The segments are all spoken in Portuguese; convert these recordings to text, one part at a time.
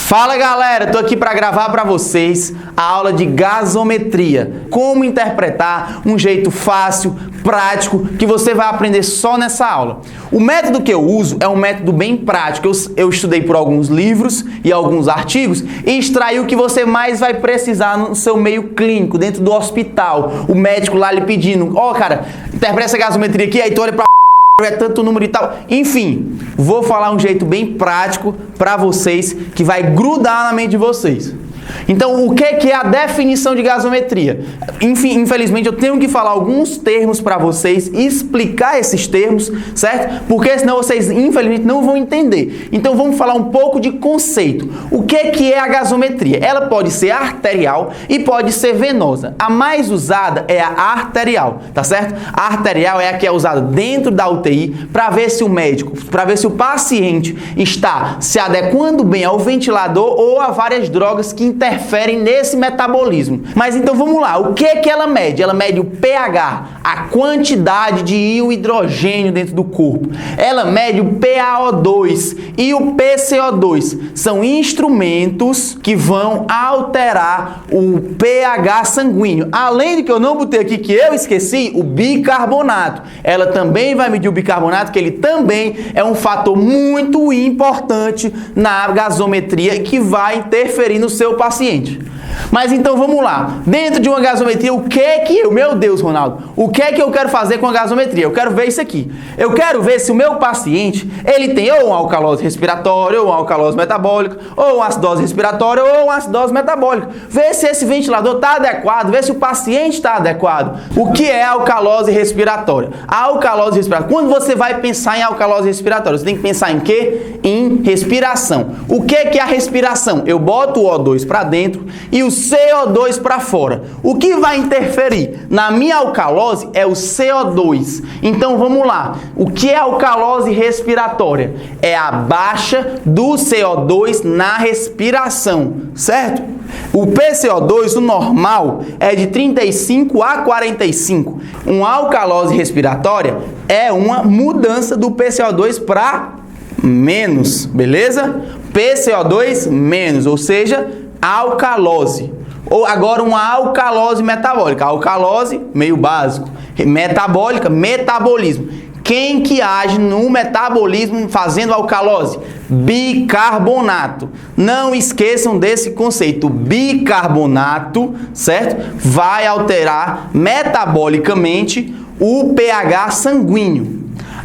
Fala galera, tô aqui para gravar para vocês a aula de gasometria. Como interpretar um jeito fácil, prático, que você vai aprender só nessa aula. O método que eu uso é um método bem prático. Eu estudei por alguns livros e alguns artigos e extraí o que você mais vai precisar no seu meio clínico, dentro do hospital. O médico lá lhe pedindo, cara, interpreta essa gasometria aqui, aí tu olha pra é tanto número e tal. Enfim, vou falar um jeito bem prático para vocês que vai grudar na mente de vocês. Então, o que é a definição de gasometria? Enfim, infelizmente, eu tenho que falar alguns termos para vocês, explicar esses termos, certo? Porque senão vocês, infelizmente, não vão entender. Então, vamos falar um pouco de conceito. O que é a gasometria? Ela pode ser arterial e pode ser venosa. A mais usada é a arterial, tá certo? A arterial é a que é usada dentro da UTI para ver se o médico, para ver se o paciente está se adequando bem ao ventilador ou a várias drogas que interferem nesse metabolismo. Mas então vamos lá, o que ela mede? Ela mede o pH, a quantidade de íon hidrogênio dentro do corpo. Ela mede o PaO2 e o PCO2. São instrumentos que vão alterar o pH sanguíneo. Além de que eu não botei aqui, que eu esqueci, o bicarbonato. Ela também vai medir o bicarbonato, que ele também é um fator muito importante na gasometria que vai interferir no seu paciente. Mas então vamos lá, dentro de uma gasometria, meu Deus, Ronaldo, o que eu quero fazer com a gasometria? Eu quero ver isso aqui. Eu quero ver se o meu paciente, ele tem ou uma alcalose respiratória, ou uma alcalose metabólica, ou uma acidose respiratória, ou uma acidose metabólica. Ver se esse ventilador está adequado, ver se o paciente está adequado. O que é a alcalose respiratória? A alcalose respiratória, quando você vai pensar em alcalose respiratória, você tem que pensar em quê? Em respiração. O que é a respiração? Eu boto o O2 para dentro e o CO2 para fora. O que vai interferir na minha alcalose é o CO2. Então vamos lá. O que é alcalose respiratória? É a baixa do CO2 na respiração, certo? O PCO2, o normal, é de 35 a 45. Uma alcalose respiratória é uma mudança do PCO2 para menos, beleza? PCO2 menos, ou seja, alcalose. Ou agora uma alcalose metabólica. Alcalose, meio básico. Metabólica, metabolismo. Quem que age no metabolismo fazendo alcalose? Bicarbonato. Não esqueçam desse conceito. Bicarbonato, certo? Vai alterar metabolicamente o pH sanguíneo.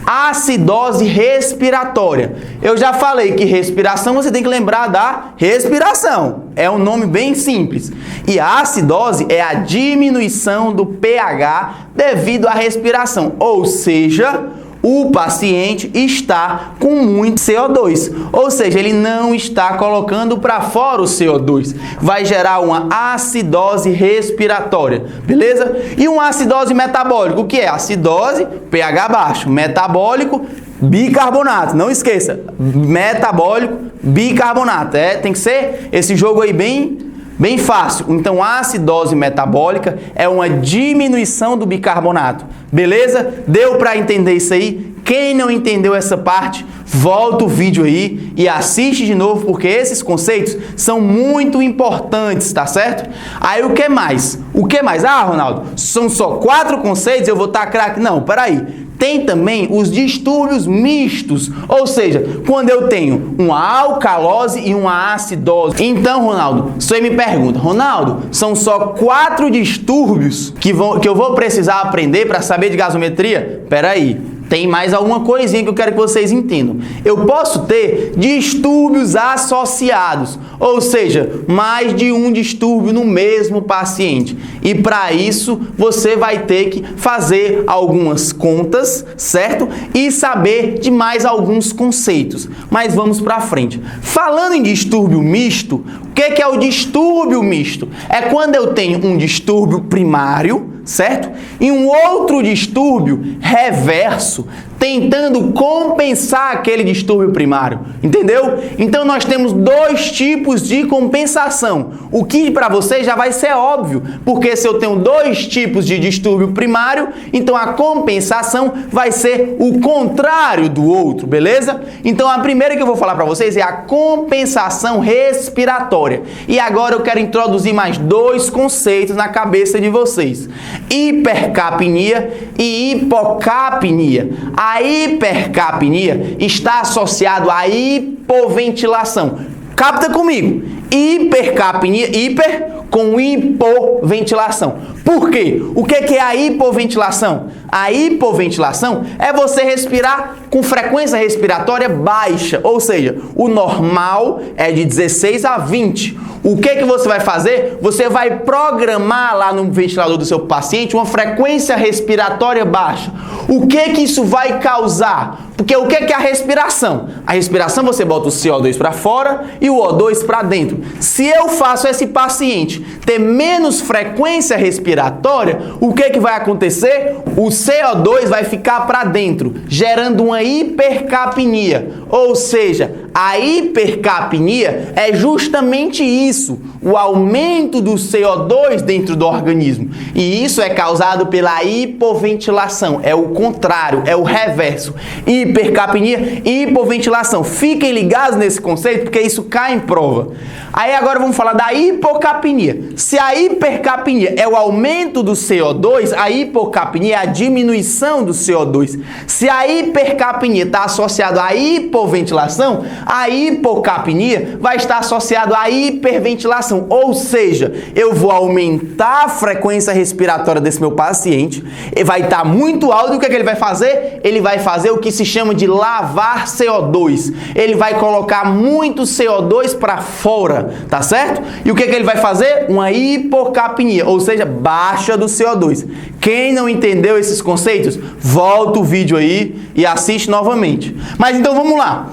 Acidose respiratória. Eu já falei que respiração você tem que lembrar da respiração. É um nome bem simples. E a acidose é a diminuição do pH devido à respiração. Ou seja, o paciente está com muito CO2, ou seja, ele não está colocando para fora o CO2. Vai gerar uma acidose respiratória, beleza? E uma acidose metabólica, o que é? Acidose, pH baixo, metabólico, bicarbonato. Não esqueça, metabólico, bicarbonato. Tem que ser esse jogo aí bem fácil. Então, a acidose metabólica é uma diminuição do bicarbonato. Beleza? Deu para entender isso aí? Quem não entendeu essa parte, volta o vídeo aí e assiste de novo, porque esses conceitos são muito importantes, tá certo? Aí o que mais? O que mais? Ah, Ronaldo, são só 4 conceitos, eu vou estar craque? Não, peraí. Tem também os distúrbios mistos, ou seja, quando eu tenho uma alcalose e uma acidose. Então, Ronaldo, você me pergunta, Ronaldo, são só 4 distúrbios que eu vou precisar aprender para saber de gasometria? Peraí. Tem mais alguma coisinha que eu quero que vocês entendam. Eu posso ter distúrbios associados, ou seja, mais de um distúrbio no mesmo paciente. E para isso, você vai ter que fazer algumas contas, certo? E saber de mais alguns conceitos. Mas vamos para frente. Falando em distúrbio misto, o que é o distúrbio misto? É quando eu tenho um distúrbio primário, certo? E um outro distúrbio reverso. tentando compensar aquele distúrbio primário, entendeu? Então nós temos dois tipos de compensação, o que para você já vai ser óbvio, porque se eu tenho dois tipos de distúrbio primário, então a compensação vai ser o contrário do outro, beleza? Então a primeira que eu vou falar para vocês é a compensação respiratória. E agora eu quero introduzir mais dois conceitos na cabeça de vocês: hipercapnia e hipocapnia. A hipercapnia está associado à hipoventilação. Capta comigo. Hipercapnia, hiper com hipoventilação. Por quê? O que é a hipoventilação? A hipoventilação é você respirar com frequência respiratória baixa, ou seja, o normal é de 16 a 20. O que você vai fazer? Você vai programar lá no ventilador do seu paciente uma frequência respiratória baixa. O que isso vai causar? Porque o que é a respiração? A respiração você bota o CO2 para fora e o O2 para dentro. Se eu faço esse paciente ter menos frequência respiratória, o que vai acontecer? O CO2 vai ficar para dentro, gerando uma hipercapnia. Ou seja, a hipercapnia é justamente isso, o aumento do CO2 dentro do organismo. E isso é causado pela hipoventilação. É o contrário, é o reverso. Hipercapnia e hipoventilação. Fiquem ligados nesse conceito, porque isso cai em prova. Aí agora vamos falar da hipocapnia. Se a hipercapnia é o aumento do CO2, a hipocapnia é a diminuição do CO2. Se a hipercapnia está associada à hipoventilação, a hipocapnia vai estar associada à hiperventilação. Ou seja, eu vou aumentar a frequência respiratória desse meu paciente, vai estar muito alto, e o que ele vai fazer? Ele vai fazer o que se chama de lavar CO2. Ele vai colocar muito CO2 para fora, tá certo? E o que ele vai fazer? Uma hipocapnia, ou seja, baixa do CO2. Quem não entendeu esses conceitos, volta o vídeo aí e assiste novamente. Mas então vamos lá.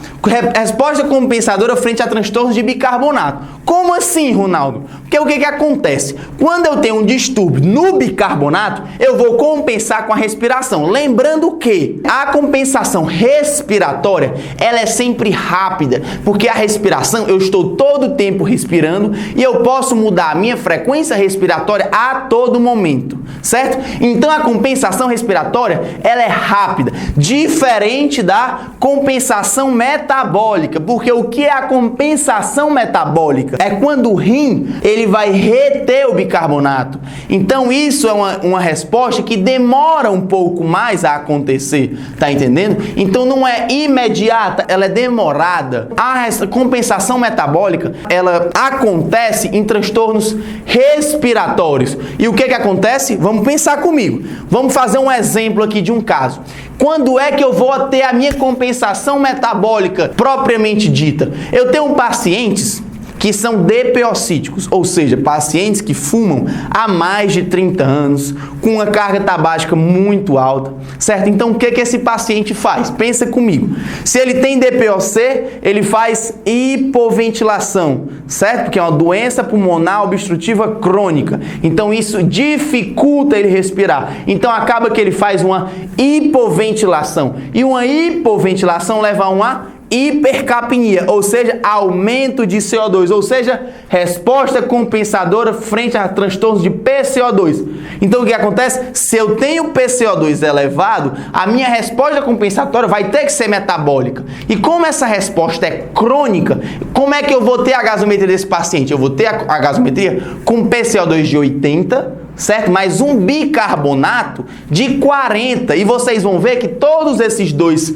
Resposta compensadora frente a transtornos de bicarbonato. Como assim, Ronaldo? Porque o que acontece? Quando eu tenho um distúrbio no bicarbonato, eu vou compensar com a respiração. Lembrando que a compensação respiratória, ela é sempre rápida, porque a respiração, eu estou todo o tempo respirando e eu posso mudar a minha frequência respiratória a todo momento, certo? Então a compensação respiratória, ela é rápida, diferente da compensação metabólica, porque o que é a compensação metabólica? É quando o rim, ele vai reter o bicarbonato. Então isso é uma resposta que demora um pouco mais a acontecer, tá entendendo? Então não é imediata, ela é demorada. A compensação metabólica, ela acontece em transtornos respiratórios. E o que acontece? Vamos pensar comigo. Vamos fazer um exemplo aqui de um caso. Quando é que eu vou ter a minha compensação metabólica propriamente dita? Eu tenho pacientes que são depeocíticos, ou seja, pacientes que fumam há mais de 30 anos, com uma carga tabágica muito alta, certo? Então, o que esse paciente faz? Pensa comigo. Se ele tem DPOC, ele faz hipoventilação, certo? Porque é uma doença pulmonar obstrutiva crônica. Então, isso dificulta ele respirar. Então, acaba que ele faz uma hipoventilação. E uma hipoventilação leva a uma hipercapnia, ou seja, aumento de CO2, ou seja, resposta compensadora frente a transtornos de PCO2. Então o que acontece? Se eu tenho PCO2 elevado, a minha resposta compensatória vai ter que ser metabólica. E como essa resposta é crônica, como é que eu vou ter a gasometria desse paciente? Eu vou ter a gasometria com PCO2 de 80, certo? Mais um bicarbonato de 40. E vocês vão ver que todos esses dois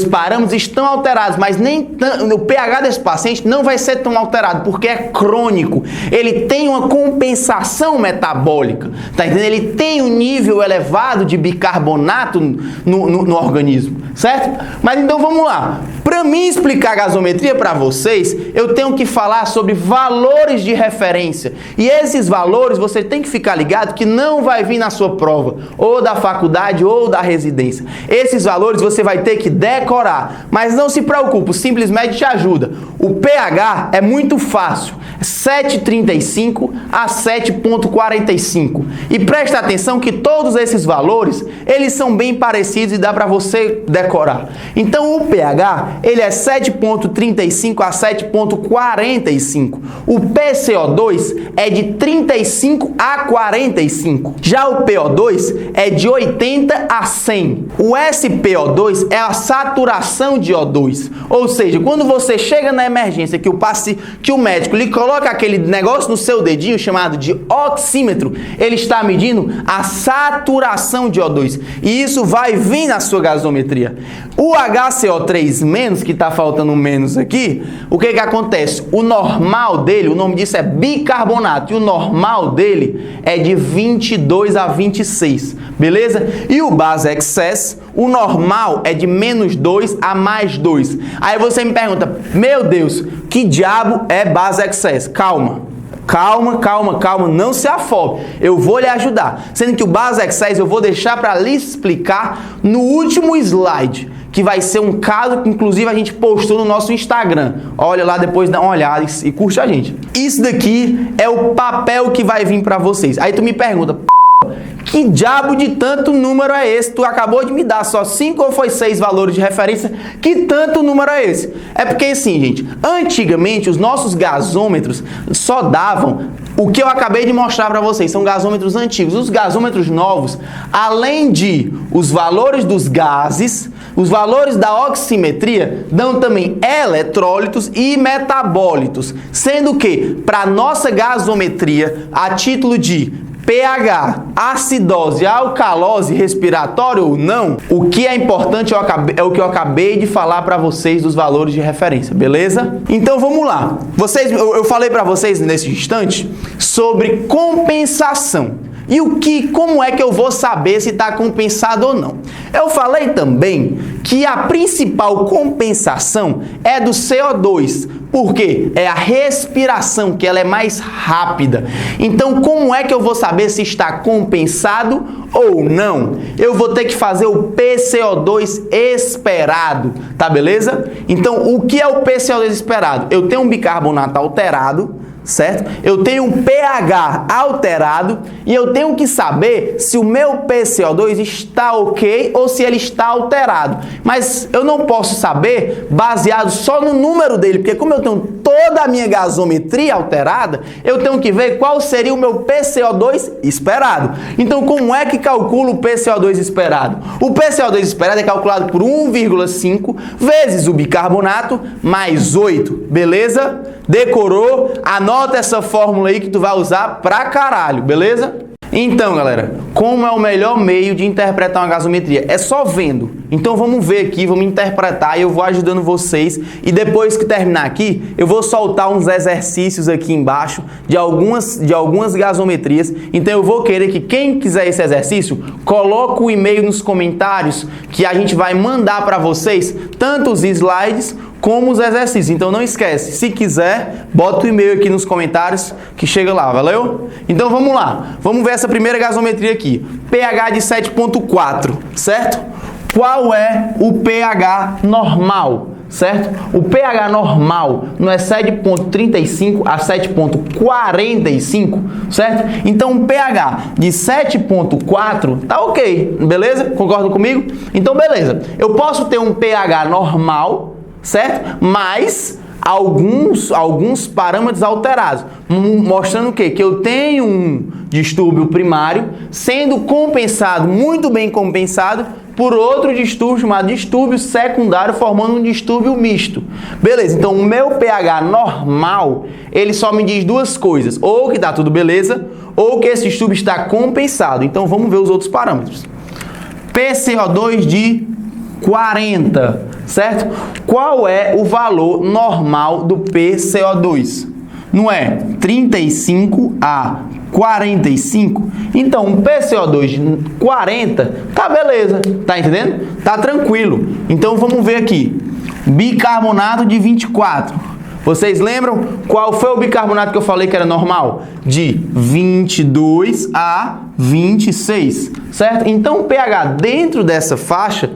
parâmetros estão alterados, mas nem o pH desse paciente não vai ser tão alterado, porque é crônico. Ele tem uma compensação metabólica, tá entendendo? Ele tem um nível elevado de bicarbonato no organismo, certo? Mas então vamos lá. Para mim explicar a gasometria para vocês, eu tenho que falar sobre valores de referência. E esses valores você tem que ficar ligado que não vai vir na sua prova, ou da faculdade ou da residência. Esses valores você vai ter que decorar, mas não se preocupe, o Simples Med te ajuda. O pH é muito fácil, 7,35 a 7,45. E presta atenção que todos esses valores, eles são bem parecidos e dá para você decorar. Então o pH, ele é 7,35 a 7,45. O PCO2 é de 35 a 45. Já o PO2 é de 80 a 100. O SPO2 é a saturação de O2. Ou seja, quando você chega na emergência que o médico lhe coloca aquele negócio no seu dedinho chamado de oxímetro, ele está medindo a saturação de O2. E isso vai vir na sua gasometria. O HCO3-, que está faltando um menos aqui, o que acontece? O normal dele, o nome disso é bicarbonato, e o normal dele é de 22 a 26, beleza? E o base excess, o normal é de -2 a +2. Aí você me pergunta, meu Deus, que diabo é base excess? Calma, não se afobe, eu vou lhe ajudar. Sendo que o base excess eu vou deixar para lhe explicar no último slide, que vai ser um caso que inclusive a gente postou no nosso Instagram. Olha lá depois, dá uma olhada e curte a gente. Isso daqui é o papel que vai vir para vocês. Aí tu me pergunta, que diabo de tanto número é esse? Tu acabou de me dar só 5 ou foi 6 valores de referência? Que tanto número é esse? É porque assim, gente, antigamente os nossos gasômetros só davam o que eu acabei de mostrar para vocês, são gasômetros antigos. Os gasômetros novos, além de os valores dos gases, os valores da oximetria, dão também eletrólitos e metabólitos, sendo que para nossa gasometria, a título de pH, acidose, alcalose, respiratório ou não, o que é importante é o que eu acabei de falar para vocês dos valores de referência, beleza? Então vamos lá. Eu falei para vocês nesse instante sobre compensação. E como é que eu vou saber se está compensado ou não? Eu falei também que a principal compensação é do CO2, porque é a respiração, que ela é mais rápida. Então, como é que eu vou saber se está compensado ou não? Eu vou ter que fazer o PCO2 esperado, tá beleza? Então, o que é o PCO2 esperado? Eu tenho um bicarbonato alterado, certo? Eu tenho um pH alterado e eu tenho que saber se o meu PCO2 está ok ou se ele está alterado. Mas eu não posso saber baseado só no número dele, porque como eu tenho toda a minha gasometria alterada, eu tenho que ver qual seria o meu PCO2 esperado. Então, como é que calculo o PCO2 esperado? O PCO2 esperado é calculado por 1,5 vezes o bicarbonato mais 8, beleza? Decorou? Anota essa fórmula aí que tu vai usar pra caralho, beleza? Então, galera, como é o melhor meio de interpretar uma gasometria? É só vendo. Então vamos ver aqui, vamos interpretar e eu vou ajudando vocês. E depois que terminar aqui, eu vou soltar uns exercícios aqui embaixo de algumas gasometrias. Então eu vou querer que quem quiser esse exercício, coloque o e-mail nos comentários que a gente vai mandar para vocês tanto os slides como os exercícios. Então não esquece, se quiser, bota o e-mail aqui nos comentários que chega lá, valeu? Então vamos lá, vamos ver essa primeira gasometria aqui. pH de 7,4, certo? Qual é o pH normal, certo? O pH normal não é 7,35 a 7,45, certo? Então um pH de 7,4 tá ok, beleza? Concordam comigo? Então beleza, eu posso ter um pH normal, certo? Mas alguns parâmetros alterados, mostrando o quê? Que eu tenho um distúrbio primário sendo compensado, muito bem compensado, por outro distúrbio chamado distúrbio secundário, formando um distúrbio misto. Beleza, então o meu pH normal, ele só me diz duas coisas, ou que tá tudo beleza, ou que esse distúrbio está compensado. Então vamos ver os outros parâmetros. PCO2 de 40, certo? Qual é o valor normal do PCO2? Não é 35 a 45? Então, um PCO2 de 40, tá beleza, tá entendendo? Tá tranquilo. Então, vamos ver aqui. Bicarbonato de 24. Vocês lembram qual foi o bicarbonato que eu falei que era normal? De 22 a 26, certo? Então, o pH dentro dessa faixa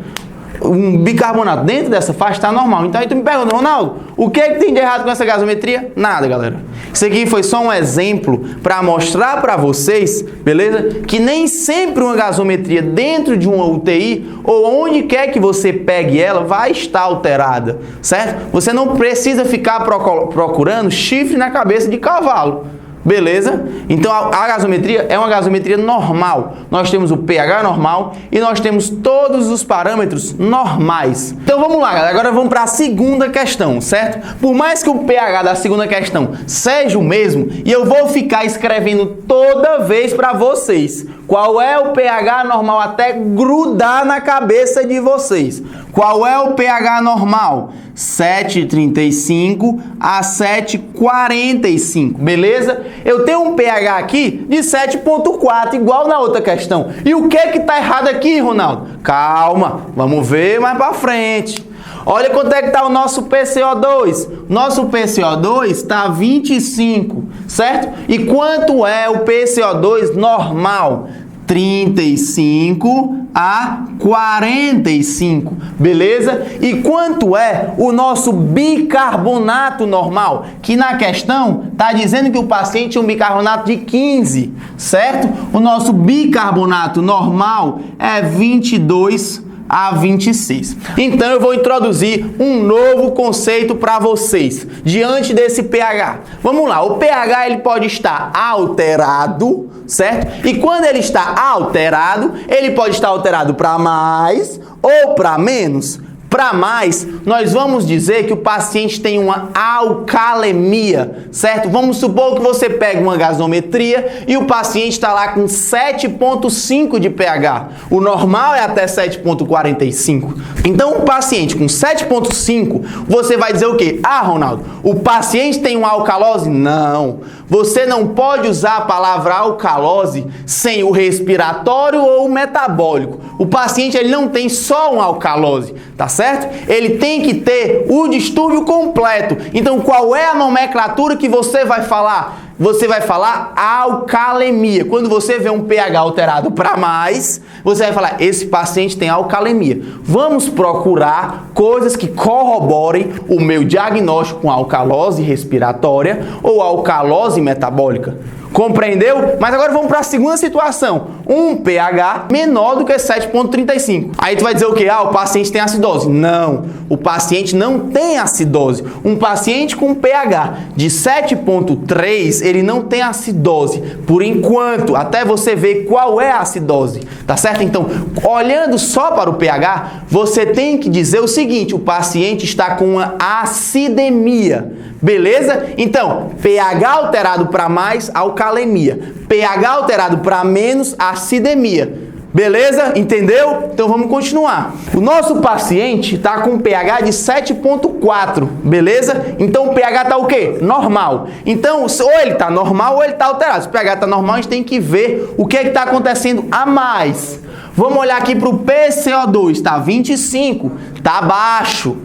um bicarbonato dentro dessa faixa está normal. Então aí tu me pergunta, Ronaldo, o que é que tem de errado com essa gasometria? Nada, galera. Isso aqui foi só um exemplo para mostrar para vocês, beleza? Que nem sempre uma gasometria dentro de uma UTI ou onde quer que você pegue ela vai estar alterada, certo? Você não precisa ficar procurando chifre na cabeça de cavalo. Beleza? Então a gasometria é uma gasometria normal. Nós temos o pH normal e nós temos todos os parâmetros normais. Então vamos lá, galera. Agora vamos para a segunda questão, certo? Por mais que o pH da segunda questão seja o mesmo, e eu vou ficar escrevendo toda vez para vocês qual é o pH normal até grudar na cabeça de vocês. Qual é o pH normal? 7,35 a 7,45, beleza? Eu tenho um pH aqui de 7,4, igual na outra questão. E o que é que tá errado aqui, Ronaldo? Calma, vamos ver mais para frente. Olha quanto é que está o nosso PCO2. Nosso PCO2 está 25, certo? E quanto é o PCO2 normal? 35 a 45, beleza? E quanto é o nosso bicarbonato normal? Que na questão está dizendo que o paciente tinha um bicarbonato de 15, certo? O nosso bicarbonato normal é 22 a 26. Então eu vou introduzir um novo conceito para vocês diante desse pH. Vamos lá, o pH ele pode estar alterado, certo? E quando ele está alterado, ele pode estar alterado para mais ou para menos. Para mais, nós vamos dizer que o paciente tem uma alcalemia, certo? Vamos supor que você pega uma gasometria e o paciente está lá com 7,5 de pH. O normal é até 7,45. Então, um paciente com 7,5, você vai dizer o quê? Ah, Ronaldo, o paciente tem uma alcalose? Não. Você não pode usar a palavra alcalose sem o respiratório ou o metabólico. O paciente ele não tem só uma alcalose, tá certo? Ele tem que ter o distúrbio completo. Então, qual é a nomenclatura que você vai falar? Você vai falar alcalemia. Quando você vê um pH alterado para mais, você vai falar, esse paciente tem alcalemia. Vamos procurar coisas que corroborem o meu diagnóstico com alcalose respiratória ou alcalose metabólica. Compreendeu? Mas agora vamos para a segunda situação. Um pH menor do que 7,35. Aí tu vai dizer o quê? Ah, o paciente tem acidose. Não, o paciente não tem acidose. Um paciente com pH de 7,3, ele não tem acidose. Por enquanto, até você ver qual é a acidose. Tá certo? Então, olhando só para o pH, você tem que dizer o seguinte, o paciente está com uma acidemia. Beleza? Então, pH alterado para mais, alcalemia. pH alterado para menos, acidemia. Beleza? Entendeu? Então vamos continuar. O nosso paciente está com pH de 7,4, beleza? Então o pH está o quê? Normal. Então, ou ele está normal ou ele está alterado. Se o pH está normal, a gente tem que ver o que está acontecendo a mais. Vamos olhar aqui para o PCO2, está 25, está baixo.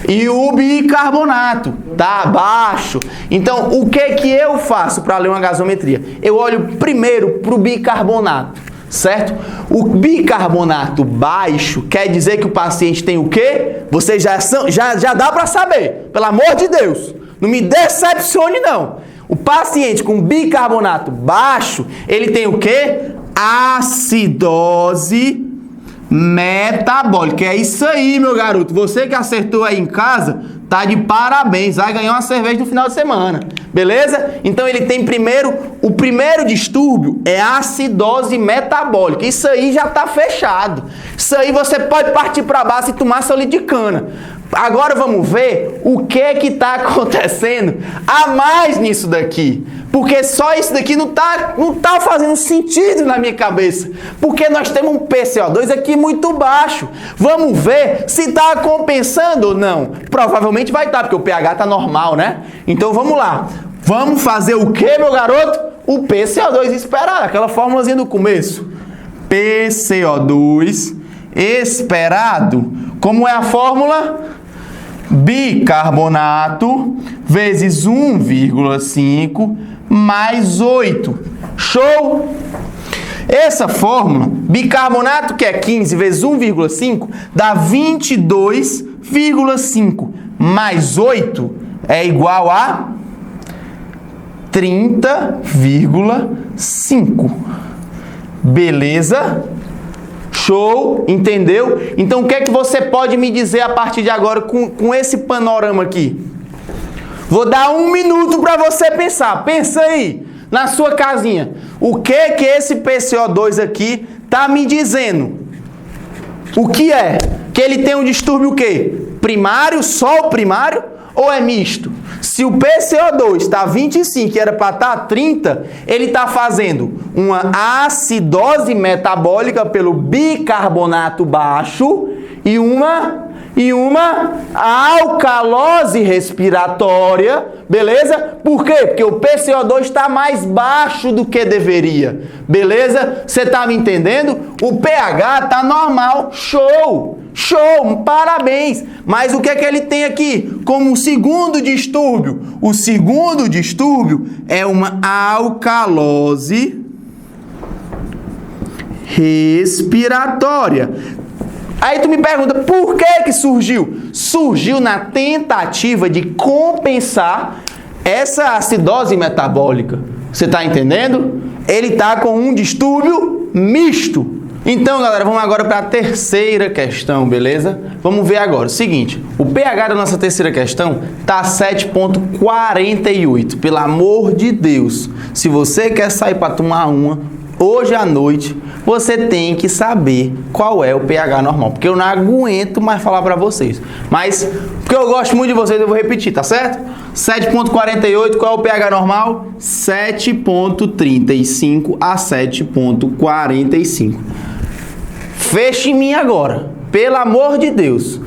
E o bicarbonato está baixo. Então, o que eu faço para ler uma gasometria? Eu olho primeiro para o bicarbonato, certo? O bicarbonato baixo quer dizer que o paciente tem o quê? Você já dá para saber, pelo amor de Deus. Não me decepcione, não. O paciente com bicarbonato baixo, ele tem o quê? Acidose metabólica. É isso aí, meu garoto. Você que acertou aí em casa, tá de parabéns. Vai ganhar uma cerveja no final de semana. Beleza? Então ele tem o primeiro distúrbio é a acidose metabólica. Isso aí já tá fechado. Isso aí você pode partir para baixo e tomar seu litro de cana. Agora vamos ver o que está acontecendo a mais nisso daqui. Porque só isso daqui não tá fazendo sentido na minha cabeça. Porque nós temos um PCO2 aqui muito baixo. Vamos ver se está compensando ou não. Provavelmente vai estar, porque o pH está normal, né? Então vamos lá. Vamos fazer o que, meu garoto? O PCO2 esperado, aquela formulazinha do começo. PCO2 esperado. Como é a fórmula? Bicarbonato vezes 1,5 mais 8. Show? Essa fórmula, bicarbonato, que é 15 vezes 1,5, dá 22,5 mais 8 é igual a 30,5. Beleza? Show? Entendeu? Então, o que é que você pode me dizer a partir de agora com esse panorama aqui? Vou dar 1 minuto para você pensar. Pensa aí, na sua casinha. O que esse PCO2 aqui tá me dizendo? O que é? Que ele tem um distúrbio o quê? Primário, só o primário? Ou é misto? Se o PCO2 está 25 e era para estar 30, ele está fazendo uma acidose metabólica pelo bicarbonato baixo e uma alcalose respiratória, beleza? Por quê? Porque o PCO2 está mais baixo do que deveria, beleza? Você está me entendendo? O pH está normal, show! Show, parabéns! Mas o que é que ele tem aqui como segundo distúrbio? O segundo distúrbio é uma alcalose respiratória. Aí tu me pergunta, por que surgiu? Surgiu na tentativa de compensar essa acidose metabólica. Você está entendendo? Ele está com um distúrbio misto. Então, galera, vamos agora para a terceira questão, beleza? Vamos ver agora. Seguinte, o pH da nossa terceira questão tá 7,48. Pelo amor de Deus, se você quer sair para tomar uma hoje à noite, você tem que saber qual é o pH normal, porque eu não aguento mais falar para vocês. Mas, porque eu gosto muito de vocês, eu vou repetir, tá certo? 7,48, qual é o pH normal? 7,35 a 7,45. Feche em mim agora, pelo amor de Deus.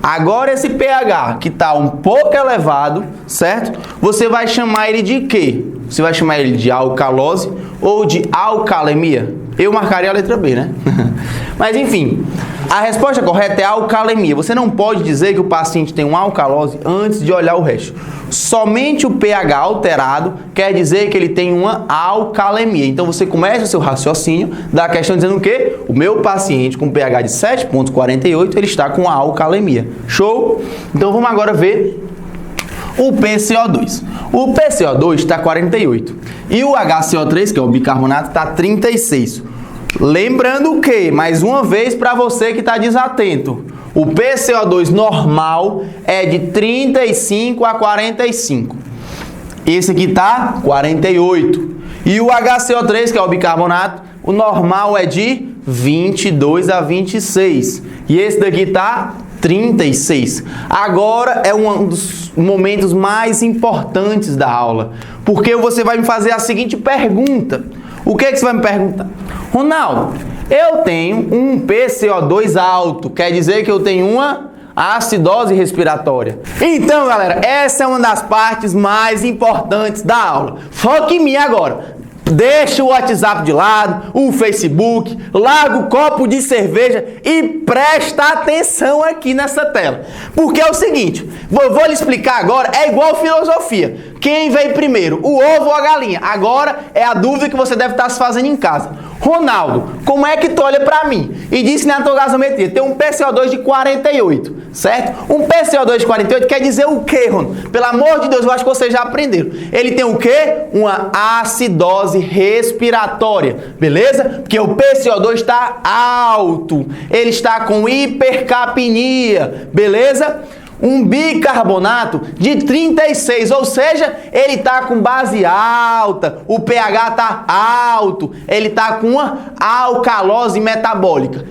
Agora esse pH que está um pouco elevado, certo? Você vai chamar ele de quê? Você vai chamar ele de alcalose ou de alcalemia? Eu marcaria a letra B, né? Mas enfim, a resposta correta é alcalemia. Você não pode dizer que o paciente tem uma alcalose antes de olhar o resto. Somente o pH alterado quer dizer que ele tem uma alcalemia. Então você começa o seu raciocínio da questão dizendo o quê? O meu paciente com pH de 7,48, ele está com a alcalemia. Show? Então vamos agora ver o PCO2. O PCO2 está 48 e o HCO3, que é o bicarbonato, está 36. Lembrando que, mais uma vez para você que está desatento, o PCO2 normal é de 35 a 45. Esse aqui está 48. E o HCO3, que é o bicarbonato, o normal é de 22 a 26. E esse daqui está 36. Agora é um dos momentos mais importantes da aula, porque você vai me fazer a seguinte pergunta. O que é que você vai me perguntar? Ronaldo, eu tenho um PCO2 alto, quer dizer que eu tenho uma acidose respiratória. Então, galera, essa é uma das partes mais importantes da aula. Foque em mim agora. Deixa o WhatsApp de lado, o Facebook, larga o copo de cerveja e presta atenção aqui nessa tela. Porque é o seguinte, vou lhe explicar agora, é igual filosofia. Quem veio primeiro, o ovo ou a galinha? Agora é a dúvida que você deve estar se fazendo em casa. Ronaldo, como é que tu olha pra mim e disse na tua gasometria, tem um PCO2 de 48, certo? Um PCO2 de 48 quer dizer o quê, Ronaldo? Pelo amor de Deus, eu acho que vocês já aprenderam. Ele tem o quê? Uma acidose respiratória, beleza? Porque o PCO2 está alto, ele está com hipercapnia, beleza? Um bicarbonato de 36, ou seja, ele está com base alta, o pH está alto, ele está com uma alcalose metabólica.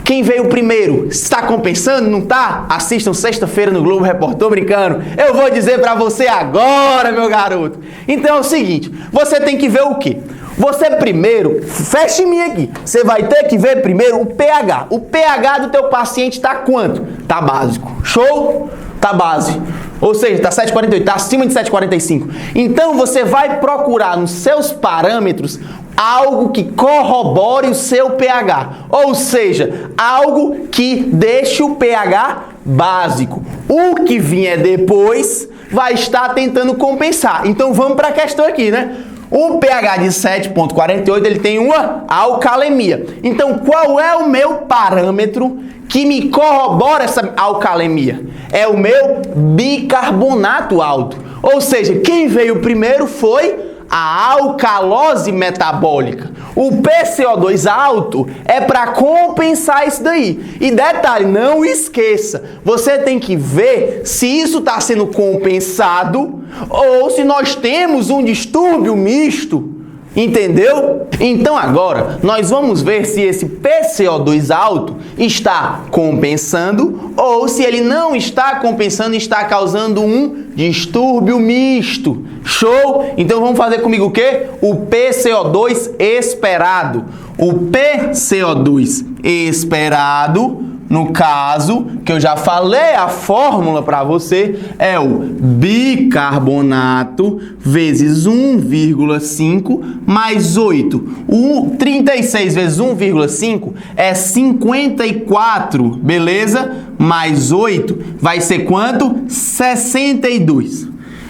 Quem veio primeiro? Está compensando? Não está? Assistam sexta-feira no Globo Repórter. Tô brincando. Eu vou dizer para você agora, meu garoto. Então é o seguinte, você tem que ver o quê? Você primeiro, feche em mim aqui, você vai ter que ver primeiro o pH. O pH do teu paciente está quanto? Está básico. Show? Está base. Ou seja, está 7,48, está acima de 7,45. Então você vai procurar nos seus parâmetros algo que corrobore o seu pH. Ou seja, algo que deixe o pH básico. O que vier depois vai estar tentando compensar. Então vamos para a questão aqui, né? O pH de 7,48 ele tem uma alcalemia. Então, qual é o meu parâmetro que me corrobora essa alcalemia? É o meu bicarbonato alto. Ou seja, quem veio primeiro foi a alcalose metabólica. O PCO2 alto é para compensar isso daí. E detalhe, não esqueça, você tem que ver se isso está sendo compensado ou se nós temos um distúrbio misto. Entendeu? Então agora nós vamos ver se esse PCO2 alto está compensando ou se ele não está compensando e está causando um distúrbio misto. Show? Então vamos fazer comigo o quê? O PCO2 esperado. O PCO2 esperado, no caso, que eu já falei a fórmula para você, é o bicarbonato vezes 1,5 mais 8. O 36 vezes 1,5 é 54, beleza? Mais 8 vai ser quanto? 62.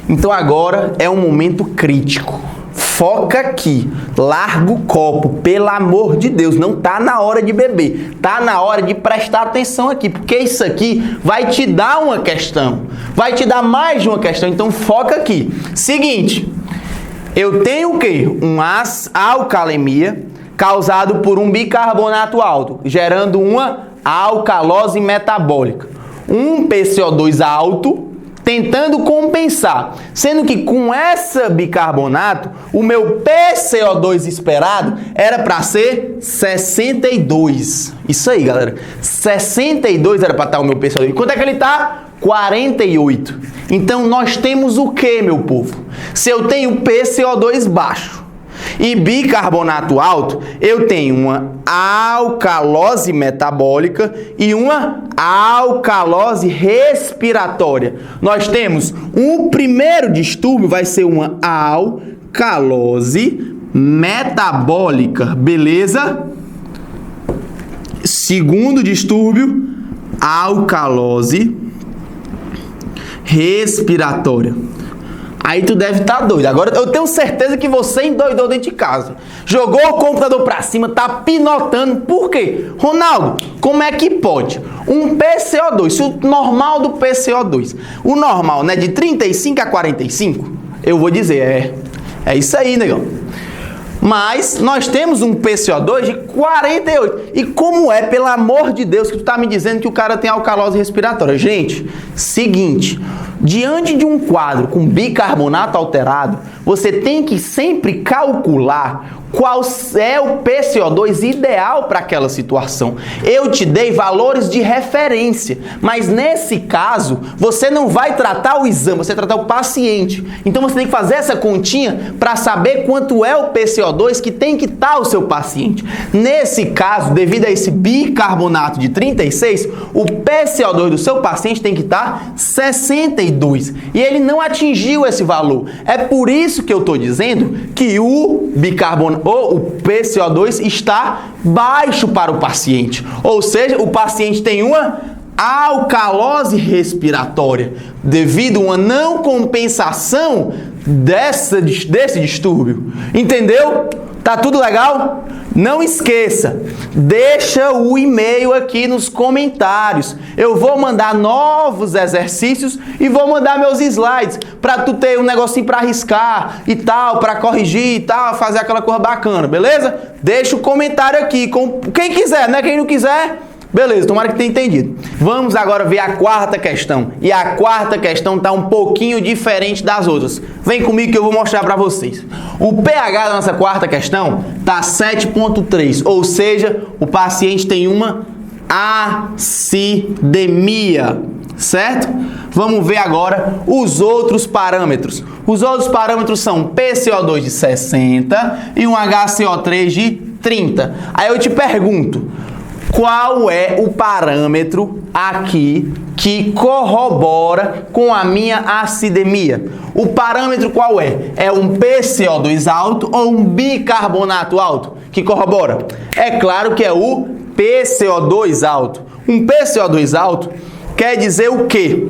Então agora é um momento crítico. Foca aqui, larga o copo, pelo amor de Deus, não tá na hora de beber, tá na hora de prestar atenção aqui, porque isso aqui vai te dar uma questão, vai te dar mais de uma questão, então foca aqui. Seguinte, eu tenho o quê? Uma alcalemia causado por um bicarbonato alto, gerando uma alcalose metabólica. Um PCO2 alto tentando compensar, sendo que com essa bicarbonato, o meu PCO2 esperado era para ser 62. Isso aí, galera. 62 era para estar o meu PCO2. Quanto é que ele está? 48. Então, nós temos o que, meu povo? Se eu tenho PCO2 baixo e bicarbonato alto, eu tenho uma alcalose metabólica e uma alcalose respiratória. Nós temos o primeiro distúrbio, vai ser uma alcalose metabólica, beleza? Segundo distúrbio, alcalose respiratória. Aí tu deve estar doido. Agora eu tenho certeza que você endoidou dentro de casa. Jogou o computador pra cima, tá pinotando. Por quê? Ronaldo, como é que pode? Um PCO2, se o normal do PCO2, o normal, né, de 35 a 45, eu vou dizer, é isso aí, negão. Mas nós temos um PCO2 de 48. E como é, pelo amor de Deus, que tu tá me dizendo que o cara tem alcalose respiratória? Gente, seguinte, diante de um quadro com bicarbonato alterado, você tem que sempre calcular qual é o PCO2 ideal para aquela situação. Eu te dei valores de referência, mas nesse caso, você não vai tratar o exame, você vai tratar o paciente. Então você tem que fazer essa continha para saber quanto é o PCO2 que tem que estar o seu paciente. Nesse caso, devido a esse bicarbonato de 36, o PCO2 do seu paciente tem que estar 62. E ele não atingiu esse valor. É por isso que eu estou dizendo que o bicarbonato ou o PCO2 está baixo para o paciente. Ou seja, o paciente tem uma alcalose respiratória devido a uma não compensação desse distúrbio. Entendeu? Tá tudo legal? Não esqueça, deixa o e-mail aqui nos comentários. Eu vou mandar novos exercícios e vou mandar meus slides para tu ter um negocinho para arriscar e tal, para corrigir e tal, fazer aquela coisa bacana, beleza? Deixa o comentário aqui com quem quiser, né? Quem não quiser, beleza, tomara que tenha entendido. Vamos agora ver a quarta questão. E a quarta questão está um pouquinho diferente das outras. Vem comigo que eu vou mostrar para vocês. O pH da nossa quarta questão está 7,3, ou seja, o paciente tem uma acidemia, certo? Vamos ver agora os outros parâmetros. Os outros parâmetros são PCO2 de 60 e um HCO3 de 30. Aí eu te pergunto, qual é o parâmetro aqui que corrobora com a minha acidemia? O parâmetro qual é? É um PCO2 alto ou um bicarbonato alto que corrobora? É claro que é o PCO2 alto. Um PCO2 alto quer dizer o quê?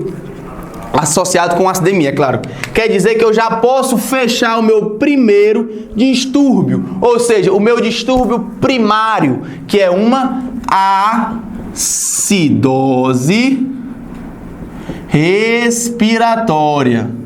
associado com acidemia, é claro. Quer dizer que eu já posso fechar o meu primeiro distúrbio, ou seja, o meu distúrbio primário, que é uma acidose respiratória.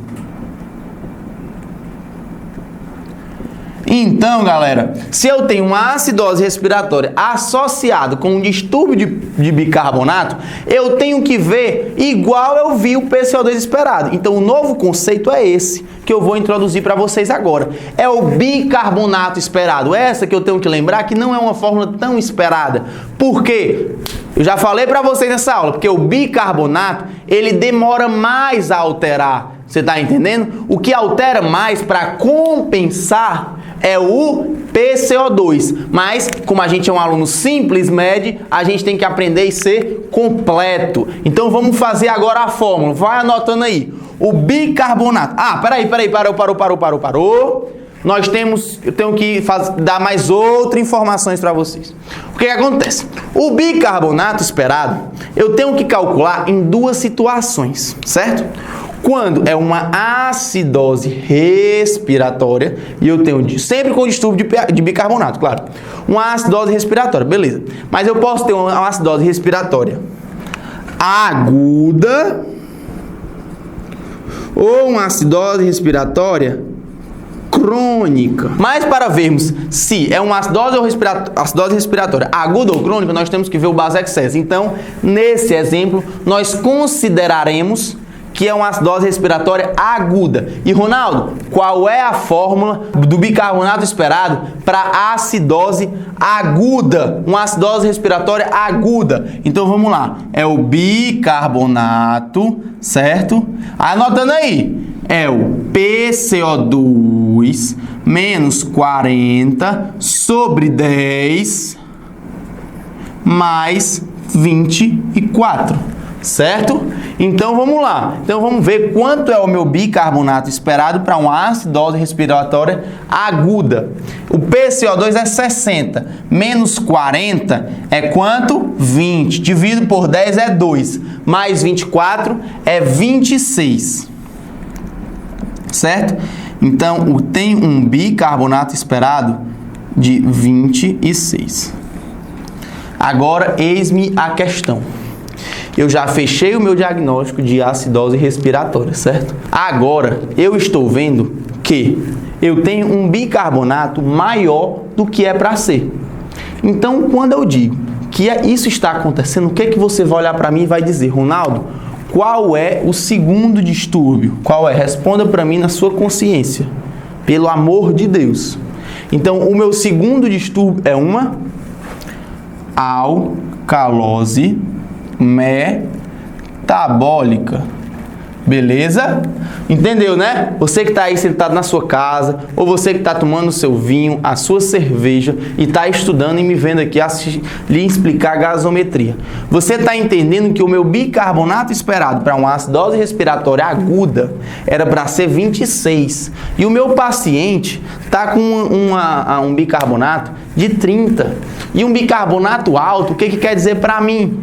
Então, galera, se eu tenho uma acidose respiratória associada com um distúrbio de bicarbonato, eu tenho que ver igual eu vi o PCO2 esperado. Então, o novo conceito é esse que eu vou introduzir para vocês agora. É o bicarbonato esperado. Essa que eu tenho que lembrar que não é uma fórmula tão esperada. Por quê? Eu já falei para vocês nessa aula, porque o bicarbonato, ele demora mais a alterar. Você está entendendo? O que altera mais para compensar é o PCO2. Mas, como a gente é um aluno simples, MED, a gente tem que aprender e ser completo. Então, vamos fazer agora a fórmula. Vai anotando aí. O bicarbonato. Ah, peraí, parou. Eu tenho que dar mais outras informações para vocês. O que acontece? O bicarbonato esperado, eu tenho que calcular em duas situações, certo? Quando é uma acidose respiratória, e eu tenho sempre com distúrbio de bicarbonato, claro. Uma acidose respiratória, beleza. Mas eu posso ter uma acidose respiratória aguda ou uma acidose respiratória crônica. Mas para vermos se é uma acidose respiratória aguda ou crônica, nós temos que ver o Basec-SES. Então, nesse exemplo, nós consideraremos que é uma acidose respiratória aguda. E, Ronaldo, qual é a fórmula do bicarbonato esperado para acidose aguda? Uma acidose respiratória aguda. Então, vamos lá. É o bicarbonato, certo? Anotando aí. É o PCO2 menos 40 sobre 10 mais 24. Certo? Então vamos lá. Então vamos ver quanto é o meu bicarbonato esperado para uma acidose respiratória aguda. O PCO2 é 60. Menos 40 é quanto? 20. Dividido por 10 é 2. Mais 24 é 26. Certo? Então tem um bicarbonato esperado de 26. Agora eis-me a questão. Eu já fechei o meu diagnóstico de acidose respiratória, certo? Agora, eu estou vendo que eu tenho um bicarbonato maior do que é para ser. Então, quando eu digo que isso está acontecendo, o que é que você vai olhar para mim e vai dizer? Ronaldo, qual é o segundo distúrbio? Qual é? Responda para mim na sua consciência. Pelo amor de Deus. Então, o meu segundo distúrbio é uma alcalose metabólica. Beleza? Entendeu, né? Você que está aí sentado na sua casa, ou você que está tomando o seu vinho, a sua cerveja, e está estudando e me vendo aqui lhe explicar a gasometria. Você está entendendo que o meu bicarbonato esperado para uma acidose respiratória aguda era para ser 26. E o meu paciente está com um bicarbonato de 30. E um bicarbonato alto, o que quer dizer para mim?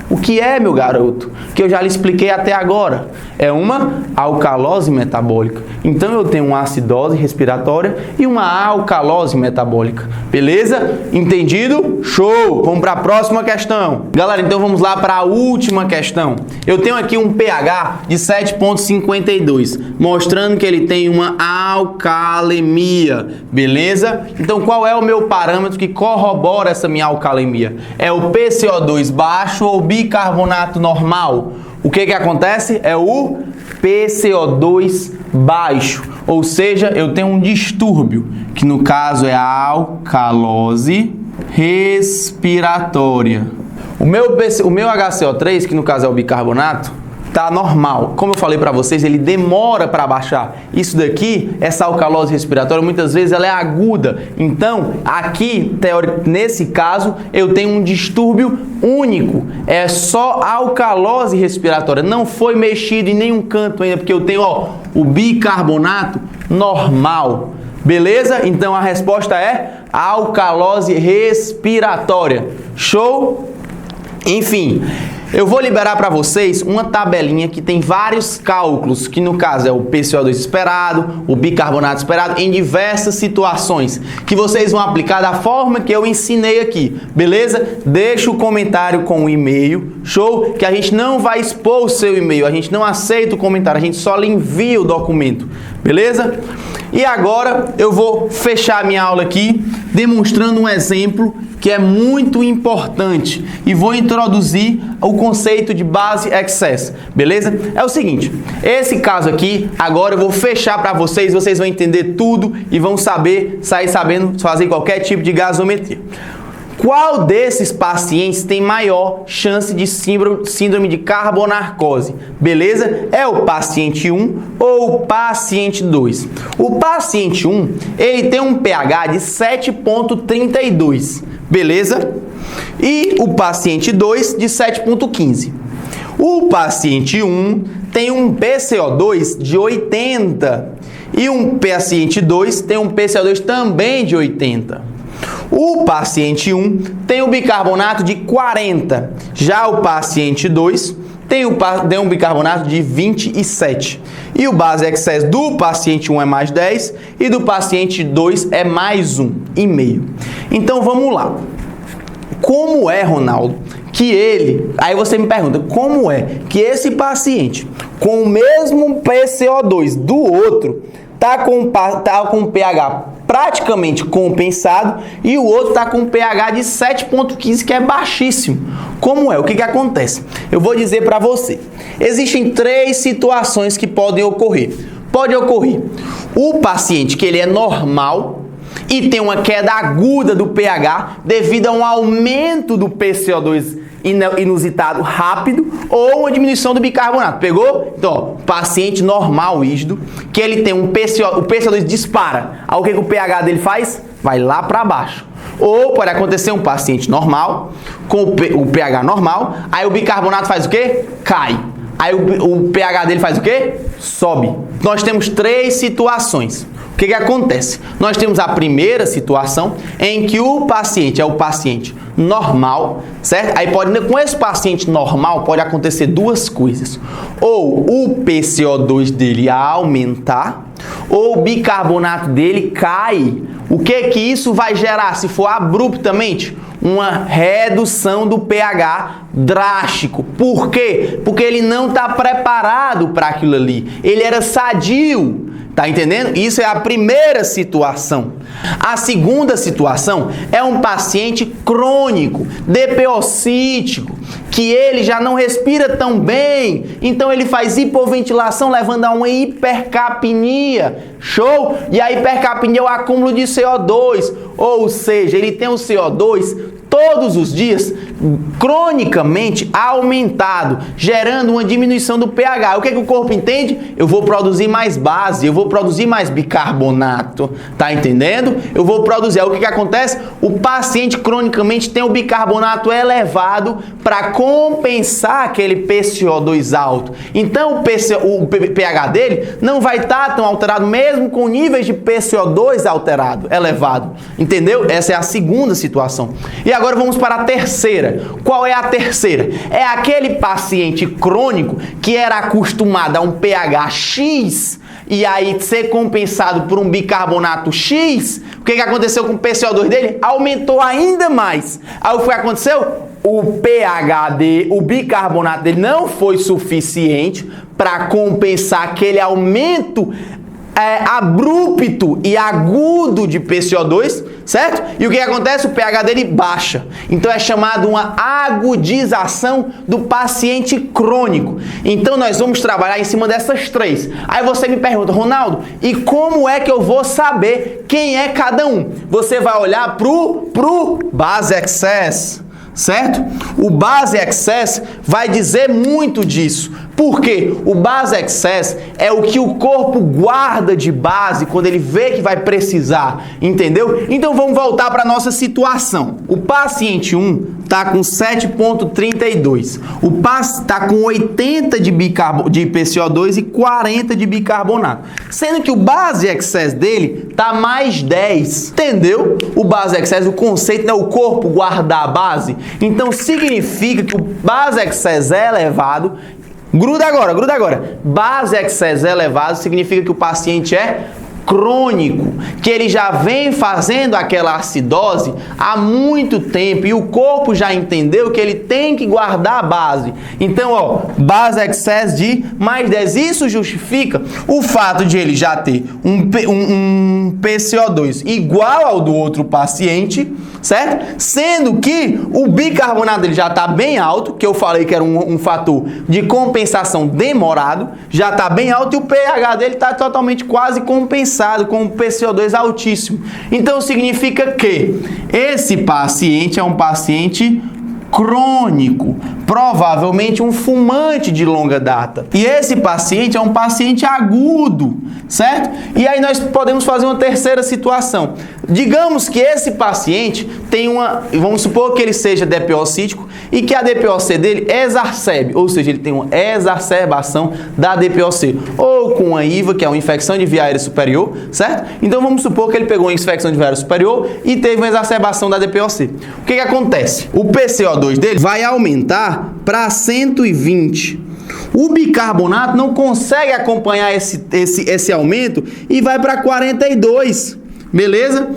O que é, meu garoto? Que eu já lhe expliquei até agora. É uma alcalose metabólica. Então, eu tenho uma acidose respiratória e uma alcalose metabólica. Beleza? Entendido? Show! Vamos para a próxima questão. Galera, então vamos lá para a última questão. Eu tenho aqui um pH de 7,52, mostrando que ele tem uma alcalemia. Beleza? Então, qual é o meu parâmetro que corrobora essa minha alcalemia? É o PCO2 baixo ou bicarbonato normal? O que acontece? É o PCO2 baixo, ou seja, eu tenho um distúrbio, que no caso é a alcalose respiratória. O meu HCO3, que no caso é o bicarbonato, tá normal. Como eu falei para vocês, ele demora para baixar. Isso daqui, essa alcalose respiratória, muitas vezes ela é aguda. Então, aqui, nesse caso, eu tenho um distúrbio único. É só alcalose respiratória. Não foi mexido em nenhum canto ainda, porque eu tenho, ó, o bicarbonato normal. Beleza? Então, a resposta é alcalose respiratória. Show? Enfim, Eu vou liberar para vocês uma tabelinha que tem vários cálculos, que no caso é o PCO2 esperado, o bicarbonato esperado, em diversas situações, que vocês vão aplicar da forma que eu ensinei aqui, beleza? Deixa o comentário com o e-mail, show? Que a gente não vai expor o seu e-mail, a gente não aceita o comentário, a gente só lhe envia o documento, beleza? E agora eu vou fechar minha aula aqui, demonstrando um exemplo que é muito importante e vou introduzir o conceito de base excess, beleza? É o seguinte, esse caso aqui, agora eu vou fechar para vocês vão entender tudo e vão sair sabendo fazer qualquer tipo de gasometria. Qual desses pacientes tem maior chance de síndrome de carbonarcose? Beleza? É o paciente 1 ou o paciente 2? O paciente 1, ele tem um pH de 7,32, beleza? E o paciente 2 de 7,15. O paciente 1 tem um PCO2 de 80 e um paciente 2 tem um PCO2 também de 80. O paciente 1 tem o bicarbonato de 40, já o paciente 2 tem um bicarbonato de 27. E o base excess do paciente 1 é mais 10 e do paciente 2 é mais 1,5. Então vamos lá. Como é, Ronaldo, que ele... Aí você me pergunta, como é que esse paciente com o mesmo PCO2 do outro tá com pH praticamente compensado e o outro está com um pH de 7,15, que é baixíssimo? Como é? O que acontece? Eu vou dizer para você. Existem 3 situações que podem ocorrer. Pode ocorrer o paciente que ele é normal e tem uma queda aguda do pH devido a um aumento do PCO2 inusitado rápido ou uma diminuição do bicarbonato. Pegou? Então, ó, paciente normal rígido, que ele tem o PCO2 dispara. Aí o que o pH dele faz? Vai lá para baixo. Ou pode acontecer um paciente normal, com o pH normal, aí o bicarbonato faz o quê? Cai. Aí o pH dele faz o quê? Sobe. Nós temos 3 situações. O que acontece? Nós temos a primeira situação em que o paciente é o paciente normal, certo? Aí com esse paciente normal pode acontecer 2 coisas. Ou o PCO2 dele aumentar, ou o bicarbonato dele cai. O que isso vai gerar se for abruptamente? Uma redução do pH drástico. Por quê? Porque ele não está preparado para aquilo ali. Ele era sadio. Tá entendendo? Isso é a primeira situação. A segunda situação é um paciente crônico, DPO-cítico, que ele já não respira tão bem, então ele faz hipoventilação levando a uma hipercapnia. Show? E a hipercapnia é o acúmulo de CO2, ou seja, ele tem o CO2 todos os dias, cronicamente aumentado, gerando uma diminuição do pH. O que o corpo entende? Eu vou produzir mais base, eu vou produzir mais bicarbonato, tá entendendo? Eu vou produzir. Aí o que acontece? O paciente cronicamente tem o bicarbonato elevado para compensar aquele PCO2 alto. Então o pH dele não vai estar tão alterado, mesmo com níveis de PCO2 elevado. Entendeu? Essa é a segunda situação. E agora vamos para a terceira. Qual é a terceira? É aquele paciente crônico que era acostumado a um pH X e aí ser compensado por um bicarbonato X. O que aconteceu com o PCO2 dele? Aumentou ainda mais. Aí o que aconteceu? O pH o bicarbonato dele não foi suficiente para compensar aquele aumento abrupto e agudo de PCO2, certo? E o que acontece? O pH dele baixa. Então é chamado uma agudização do paciente crônico. Então nós vamos trabalhar em cima dessas 3. Aí você me pergunta, Ronaldo, e como é que eu vou saber quem é cada um? Você vai olhar pro base excess, certo? O base excess vai dizer muito disso. Porque o base excess é o que o corpo guarda de base quando ele vê que vai precisar, entendeu? Então vamos voltar para a nossa situação. O paciente 1 está com 7,32. O paciente está com 80 de PCO2 e 40 de bicarbonato. Sendo que o base excess dele está mais 10. Entendeu? O base excess, o conceito é o corpo guardar a base. Então significa que o base excess é elevado. Gruda agora. Base excess elevado significa que o paciente é crônico, que ele já vem fazendo aquela acidose há muito tempo e o corpo já entendeu que ele tem que guardar a base. Então, ó, base excess de mais 10. Isso justifica o fato de ele já ter um PCO2 igual ao do outro paciente, certo? Sendo que o bicarbonato dele já está bem alto, que eu falei que era um fator de compensação demorado, já está bem alto e o pH dele está totalmente quase compensado com um PCO2 altíssimo. Então significa que esse paciente é um paciente crônico, provavelmente um fumante de longa data. E esse paciente é um paciente agudo, certo? E aí nós podemos fazer uma terceira situação. Digamos que esse paciente tem vamos supor que ele seja DPO-cítico e que a DPOC dele exacerbe, ou seja, ele tem uma exacerbação da DPOC, ou com a IVA, que é uma infecção de via aérea superior, certo? Então vamos supor que ele pegou uma infecção de via aérea superior e teve uma exacerbação da DPOC. O que acontece? O PCO2 dele vai aumentar para 120. O bicarbonato não consegue acompanhar esse aumento e vai para 42. Beleza?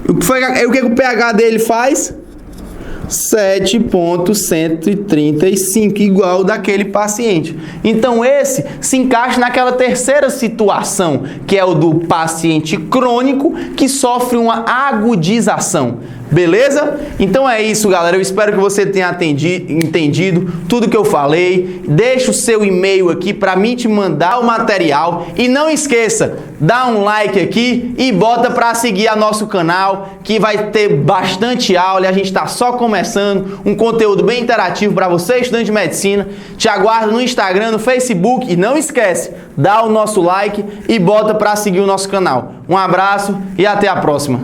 O que o pH dele faz? 7,135, igual daquele paciente. Então esse se encaixa naquela terceira situação, que é o do paciente crônico que sofre uma agudização. Beleza? Então é isso, galera. Eu espero que você tenha entendido tudo que eu falei. Deixa o seu e-mail aqui para mim te mandar o material. E não esqueça, dá um like aqui e bota para seguir a nosso canal, que vai ter bastante aula. A gente está só começando, um conteúdo bem interativo para você, estudante de medicina. Te aguardo no Instagram, no Facebook. E não esquece, dá o nosso like e bota para seguir o nosso canal. Um abraço e até a próxima.